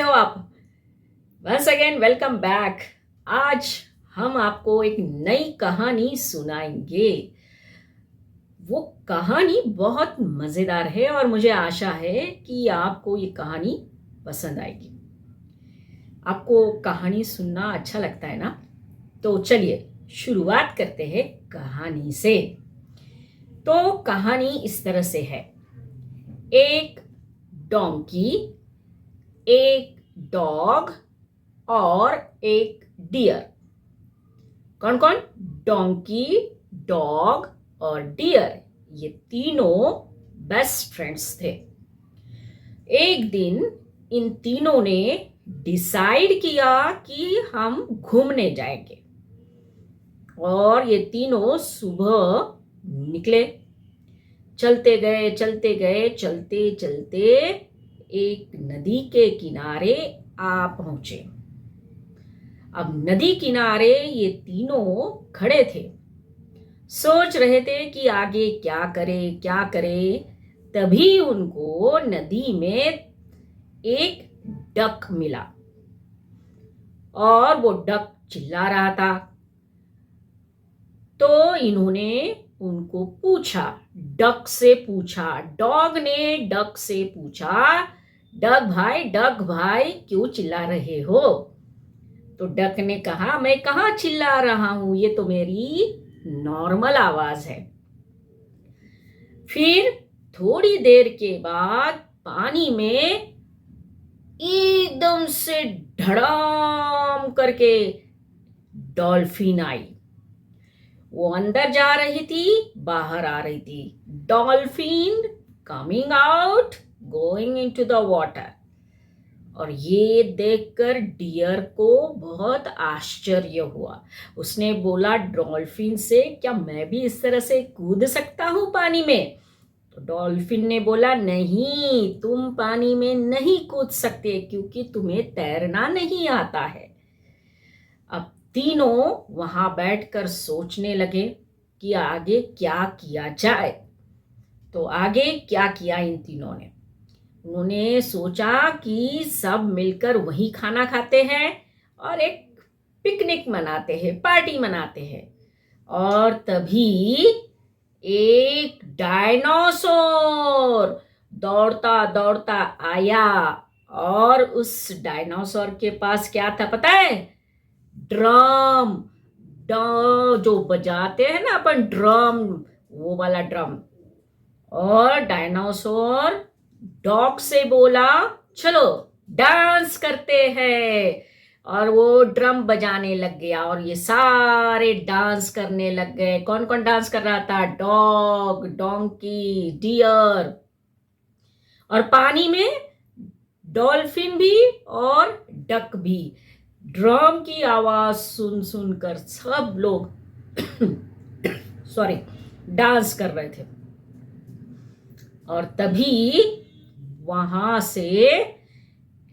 हो आप? Once again welcome back. आज हम आपको एक नई कहानी सुनाएंगे। वो कहानी बहुत मज़ेदार है और मुझे आशा है कि आपको ये कहानी पसंद आएगी। आपको कहानी सुनना अच्छा लगता है ना? तो चलिए शुरुआत करते हैं कहानी से। तो कहानी इस तरह से है। एक डोंकी, एक डॉग और एक डियर। कौन कौन? डोंकी, डॉग और डियर, ये तीनों बेस्ट फ्रेंड्स थे। एक दिन इन तीनों ने डिसाइड किया कि हम घूमने जाएंगे और ये तीनों सुबह निकले। चलते गए चलते गए, चलते चलते एक नदी के किनारे आ पहुंचे। अब नदी किनारे ये तीनों खड़े थे, सोच रहे थे कि आगे क्या करे क्या करे। तभी उनको नदी में एक डक मिला और वो डक चिल्ला रहा था। तो इन्होंने उनको पूछा, डक से पूछा, डॉग ने डक से पूछा, डक भाई क्यों चिल्ला रहे हो? तो डक ने कहा, मैं कहाँ चिल्ला रहा हूं, ये तो मेरी नॉर्मल आवाज है। फिर थोड़ी देर के बाद पानी में एकदम से धड़ाम करके डॉल्फिन आई। वो अंदर जा रही थी, बाहर आ रही थी। Dolphin coming out, going into the water. और ये देखकर डियर को बहुत आश्चर्य हुआ। उसने बोला डॉल्फिन से, क्या मैं भी इस तरह से कूद सकता हूं पानी में? तो डॉल्फिन ने बोला, नहीं, तुम पानी में नहीं कूद सकते क्योंकि तुम्हें तैरना नहीं आता है। अब तीनों वहां बैठकर सोचने लगे कि आगे क्या किया जाए। तो आगे क्या किया इन तीनों ने? उन्होंने सोचा कि सब मिलकर वही खाना खाते हैं और एक पिकनिक मनाते हैं, पार्टी मनाते हैं। और तभी एक डायनासोर दौड़ता दौड़ता आया और उस डायनासोर के पास क्या था पता है? ड्रम। जो बजाते हैं ना अपन ड्रम, वो वाला ड्रम। और डायनासोर डॉग से बोला, चलो डांस करते हैं। और वो ड्रम बजाने लग गया और ये सारे डांस करने लग गए। कौन कौन डांस कर रहा था? Dog, donkey, deer. और पानी में डॉल्फिन भी और डक भी। ड्रम की आवाज सुन सुनकर सब लोग सॉरी डांस कर रहे थे। और तभी वहां से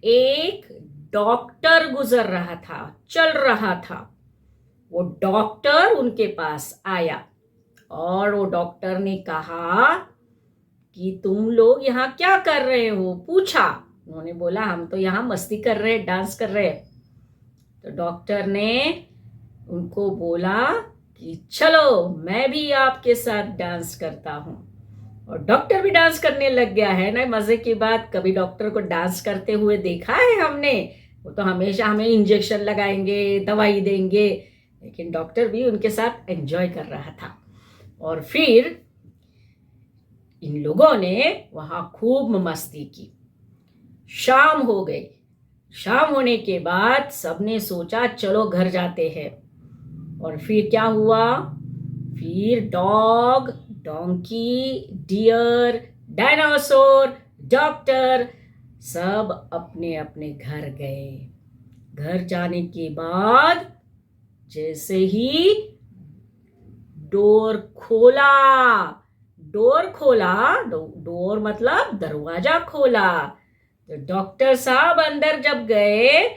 एक डॉक्टर गुजर रहा था, चल रहा था। वो डॉक्टर उनके पास आया और वो डॉक्टर ने कहा कि तुम लोग यहाँ क्या कर रहे हो? पूछा। उन्होंने बोला, हम तो यहाँ मस्ती कर रहे, डांस कर रहे। तो डॉक्टर ने उनको बोला कि चलो मैं भी आपके साथ डांस करता हूं। और डॉक्टर भी डांस करने लग गया है ना। मजे की बात, कभी डॉक्टर को डांस करते हुए देखा है हमने? वो तो हमेशा हमें इंजेक्शन लगाएंगे, दवाई देंगे, लेकिन डॉक्टर भी उनके साथ एंजॉय कर रहा था। और फिर इन लोगों ने वहां खूब मस्ती की। शाम हो गई। शाम होने के बाद सबने सोचा चलो घर जाते हैं। और फिर क्या हुआ? फिर dog, donkey, deer, dinosaur, doctor सब अपने अपने घर गए। घर जाने के बाद जैसे ही डोर खोला, डोर मतलब दरवाजा खोला, तो डॉक्टर साहब अंदर जब गए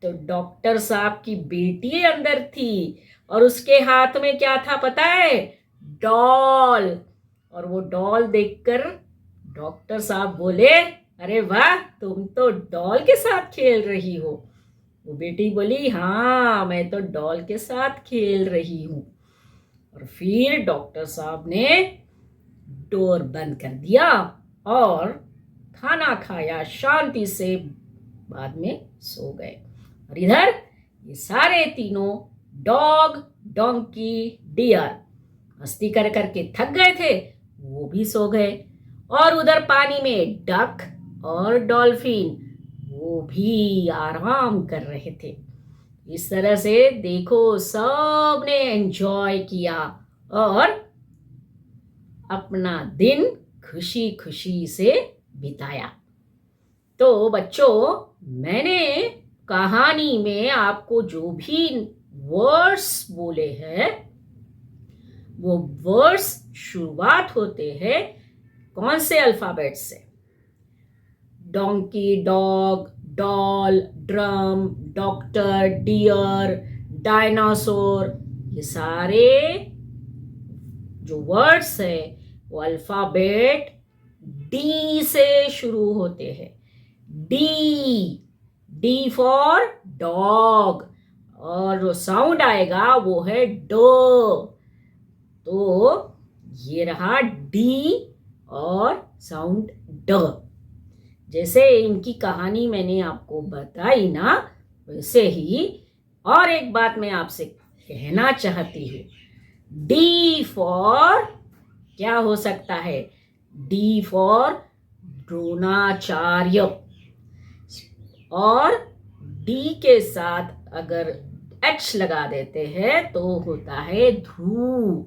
तो डॉक्टर साहब की बेटी अंदर थी और उसके हाथ में क्या था पता है? डॉल। और वो डॉल देखकर डॉक्टर साहब बोले, अरे वाह, तुम तो डॉल के साथ खेल रही हो। वो बेटी बोली, हाँ मैं तो डॉल के साथ खेल रही हूँ। और फिर डॉक्टर साहब ने डोर बंद कर दिया और खाना खाया, शांति से बाद में सो गए। और इधर ये सारे तीनों डॉग, डोंकी, डियर मस्ती कर करके थक गए थे, वो भी सो गए। और उधर पानी में डक और डॉल्फिन वो भी आराम कर रहे थे। इस तरह से देखो सबने एंजॉय किया और अपना दिन खुशी खुशी से बिताया। तो बच्चों, मैंने कहानी में आपको जो भी वर्ड्स बोले हैं, वो वर्ड्स शुरुआत होते हैं कौन से अल्फाबेट से? Donkey, dog, doll, drum, doctor, deer, dinosaur, ये सारे जो वर्ड्स है वो अल्फाबेट डी से शुरू होते हैं। डी, डी फॉर डॉग, और जो साउंड आएगा वो है ड। तो ये रहा डी और साउंड ड। जैसे इनकी कहानी मैंने आपको बताई ना, वैसे ही और एक बात मैं आपसे कहना चाहती हूँ। डी फॉर क्या हो सकता है? डी फॉर द्रोणाचार्य, और डी के साथ अगर एच लगा देते हैं तो होता है ध्रुव।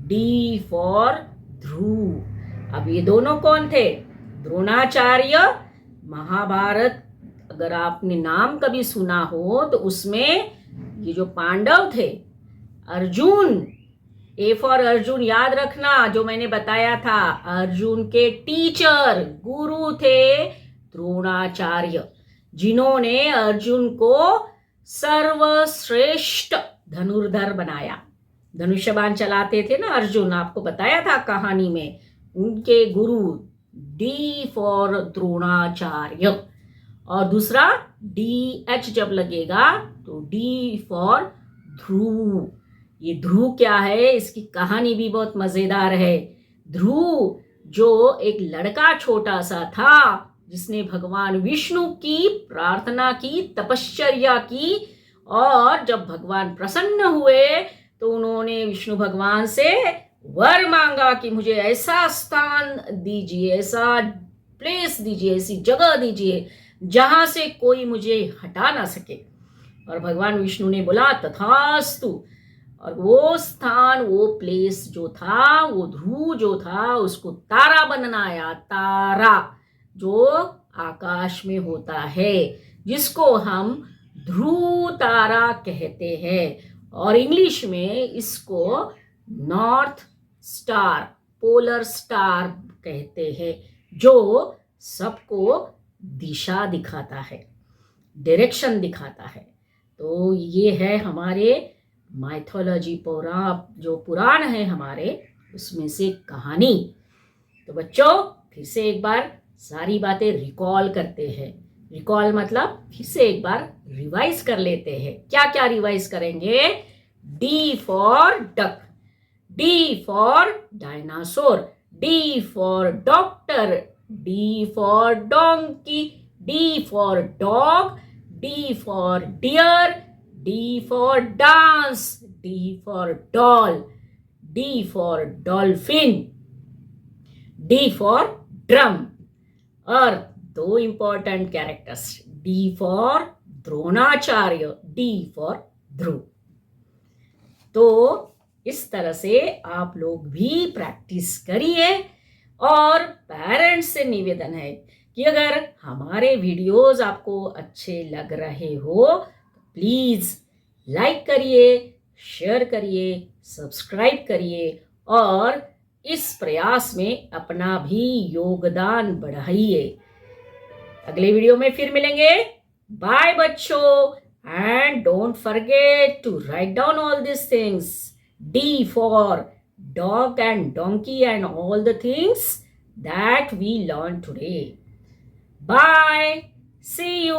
डी फॉर ध्रुव। अब ये दोनों कौन थे? द्रोणाचार्य। महाभारत अगर आपने नाम कभी सुना हो तो उसमें ये जो पांडव थे, अर्जुन, ए फॉर अर्जुन याद रखना, जो मैंने बताया था, अर्जुन के टीचर गुरु थे द्रोणाचार्य, जिन्होंने अर्जुन को सर्वश्रेष्ठ धनुर्धर बनाया। धनुष्य बाण चलाते थे ना अर्जुन, आपको बताया था कहानी में। उनके गुरु डी फॉर द्रोणाचार्य। और दूसरा डी एच जब लगेगा तो डी फॉर ध्रुव। ये ध्रुव क्या है, इसकी कहानी भी बहुत मजेदार है। ध्रुव जो एक लड़का छोटा सा था, जिसने भगवान विष्णु की प्रार्थना की, तपश्चर्या की, और जब भगवान प्रसन्न हुए तो उन्होंने विष्णु भगवान से वर मांगा कि मुझे ऐसा स्थान दीजिए, ऐसा प्लेस दीजिए, ऐसी जगह दीजिए जहां से कोई मुझे हटा ना सके। और भगवान विष्णु ने बोला तथास्तु। और वो स्थान, वो प्लेस जो था, वो ध्रुव जो था, उसको तारा बनाया। तारा जो आकाश में होता है, जिसको हम ध्रुव तारा कहते हैं, और इंग्लिश में इसको नॉर्थ स्टार, पोलर स्टार कहते हैं, जो सबको दिशा दिखाता है, डायरेक्शन दिखाता है। तो ये है हमारे माइथोलॉजी, जो पुराण है हमारे, उसमें से कहानी। तो बच्चों, फिर से एक बार सारी बातें रिकॉल करते हैं। रिकॉल मतलब फिर से एक बार रिवाइज कर लेते हैं। क्या क्या रिवाइज करेंगे? D for duck, D for dinosaur, D for doctor, D for donkey, D for dog, D for deer, D for dance, D for doll, D for dolphin, D for drum, और दो important characters, D for Dronacharya, D for Dhruv. तो इस तरह से आप लोग भी practice करिए। और पेरेंट्स से निवेदन है कि अगर हमारे वीडियोस आपको अच्छे लग रहे हो तो प्लीज लाइक करिए, शेयर करिए, सब्सक्राइब करिए, और इस प्रयास में अपना भी योगदान बढ़ाइए। अगले वीडियो में फिर मिलेंगे। बाय बच्चों, and don't forget to write down all these things. D for dog and donkey and all the things that we learned today. Bye, see you.